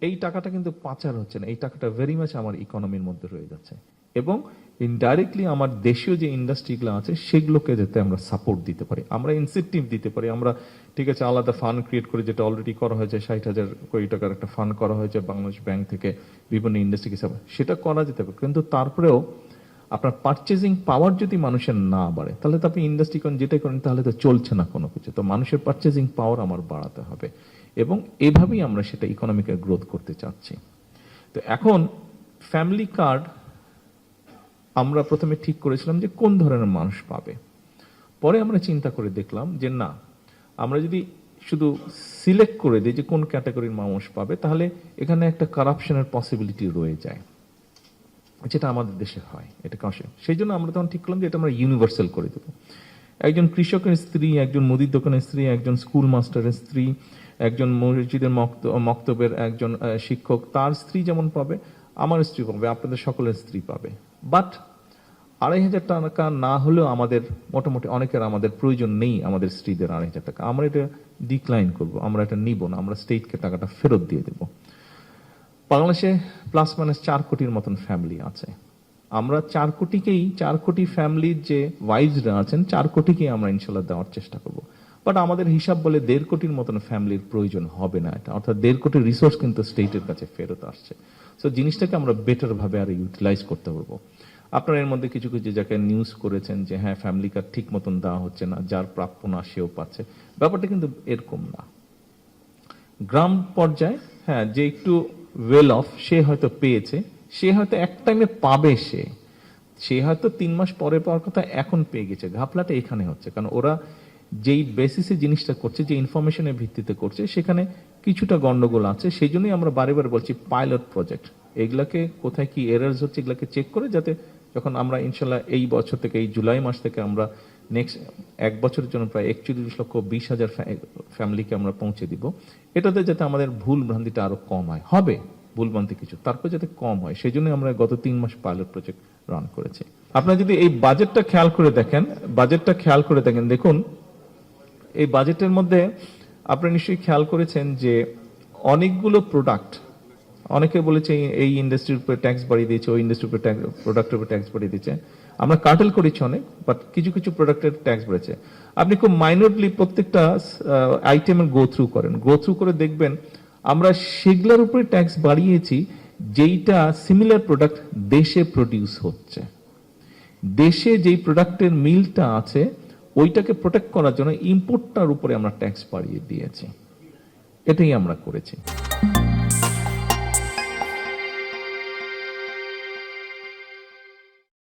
এই টাকাটা কিন্তু পাচার হচ্ছে না, এই টাকাটা ভেরি মাচ আমার ইকোনমির মধ্যে রয়ে যাচ্ছে এবং ইনডাইরেক্টলি আমার দেশীয় যে ইন্ডাস্ট্রিগুলো আছে সেগুলোকে যাতে আমরা সাপোর্ট দিতে পারি, আমরা ইনসেন্টিভ দিতে পারি। আমরা ঠিক আছে আলাদা ফান্ড ক্রিয়েট করে, যেটা অলরেডি করা হয়েছে, 60,000 কোটি টাকার একটা ফান্ড করা হয়েছে বাংলাদেশ ব্যাংক থেকে বিভিন্ন ইন্ডাস্ট্রিকে সাপোর্ট, সেটা করা যেতে পারে। কিন্তু তারপরেও আপনার পারচেজিং পাওয়ার যদি মানুষের না বাড়ে, তাহলে তো আপনি ইন্ডাস্ট্রি করেন যেটাই করেন তাহলে তো চলছে না কোনো কিছু। তো মানুষের পারচেজিং পাওয়ার আমার বাড়াতে হবে এবং এভাবেই আমরা সেটা ইকোনমিক্যাল গ্রোথ করতে চাচ্ছি। তো এখন ফ্যামিলি কার্ড আমরা প্রথমে ঠিক করেছিলাম যে কোন ধরনের মানুষ পাবে, পরে আমরা চিন্তা করে দেখলাম যে না, আমরা যদি শুধু সিলেক্ট করে দিই যে কোন ক্যাটাগরির মানুষ পাবে, তাহলে এখানে একটা কারাপশনের পসিবিলিটি রয়ে যায়, যেটা আমাদের দেশে হয়। এটা কষে, সেই জন্য আমরা তখন ঠিক করলাম যে এটা আমরা ইউনিভার্সাল করে দেবো। একজন কৃষকের স্ত্রী, একজন মুদির দোকানের স্ত্রী, একজন স্কুল মাস্টারের স্ত্রী, একজন মসজিদের মক্তবের একজন শিক্ষক, তার স্ত্রী যেমন পাবে, আমার স্ত্রী পাবে, আপনাদের সকলের স্ত্রী পাবে। বাট 2,500 টাকা না হলেও আমাদের মোটামুটি অনেকের আমাদের প্রয়োজন নেই আমাদের স্ত্রীদের 2,500 টাকা, আমরা এটা ডিক্লাইন করব, আমরা এটা নিব না, আমরা স্টেটকে টাকাটা ফেরত দিয়ে দেব। বাংলাদেশে প্লাস মাইনাস 4 কোটির মতন ফ্যামিলি আছে, আমরা 4 কোটি ফ্যামিলির যে ওয়াইফসরা আছেন 4 কোটিকেই আমরা ইনশাল্লাহ দেওয়ার চেষ্টা করব। বাট আমাদের হিসাব বলে 1.5 কোটির মতন ফ্যামিলির প্রয়োজন হবে না এটা, অর্থাৎ 1.5 কোটির রিসোর্স কিন্তু স্টেটের কাছে ফেরত আসছে। সো জিনিসটাকে আমরা বেটার ভাবে আরো ইউটিলাইজ করতে পারবো। আপনারা এর মধ্যে কিছু কিছু জায়গায় নিউজ করেছেন যে হ্যাঁ ফ্যামিলি কার্ড ঠিক মতন দেওয়া হচ্ছে না, যার প্রাপ্য না সেও পাচ্ছে, ব্যাপারটা কিন্তু এরকম না। গ্রাম পর্যায়ে হ্যাঁ যে একটু ওয়েল অফ সে হয়তো পেয়েছে, সে হয়তো এক টাইমে পাবে, সে হয়তো 3 মাস পরে পাওয়ার কথা এখন পেয়ে গেছে। ঘাপলাটা এখানে হচ্ছে, কারণ ওরা যেই বেসিসে জিনিসটা করছে, যে ইনফরমেশনের ভিত্তিতে করছে, সেখানে কিছুটা গন্ডগোল আছে। সেই জন্যই আমরা বারে বারে বলছি পাইলট প্রজেক্ট, এগুলাকে কোথায় কি এরার্স হচ্ছে এগুলাকে চেক করে, যাতে যখন আমরা ইনশাল্লাহ এই বছর থেকে, এই জুলাই মাস থেকে আমরা নেক্সট 1 বছরের জন্য প্রায় 41,20,000 ফ্যামিলিকে আমরা পৌঁছে দিব, এটাতে যাতে আমাদের ভুল ভ্রান্তিটা আরো কম হয়, হবে ভুল ভ্রান্তি কিছু, তারপর যাতে কম হয়, সেই জন্য আমরা গত 3 মাস পাইলট প্রজেক্ট রান করেছি। আপনারা যদি এই বাজেটটা খেয়াল করে দেখেন, দেখুন এই বাজেটের মধ্যে আপনারা নিশ্চয়ই খেয়াল করেছেন যে অনেকগুলো প্রোডাক্ট, অনেকে বলেছে এই ইন্ডাস্ট্রির উপরে ট্যাক্স বাড়িয়ে দিয়েছে, ওই ইন্ডাস্ট্রির উপরে প্রোডাক্টের উপরে ট্যাক্স বাড়িয়ে দিয়েছে। আমরা কার্টেল করেছি অনেক, বাট কিছু কিছু প্রোডাক্টের ট্যাক্স বেড়েছে। আপনি খুব মাইনরলি প্রত্যেকটা আইটেমের গো থ্রু করে দেখবেন আমরা সেগুলোর উপরে ট্যাক্স বাড়িয়েছি যেইটা সিমিলার প্রোডাক্ট দেশে প্রডিউস হচ্ছে, দেশে যেই প্রোডাক্টের মিলটা আছে ওইটাকে প্রোটেক্ট করার জন্য ইম্পোর্টটার উপরে আমরা ট্যাক্স বাড়িয়ে দিয়েছি, এটাই আমরা করেছি।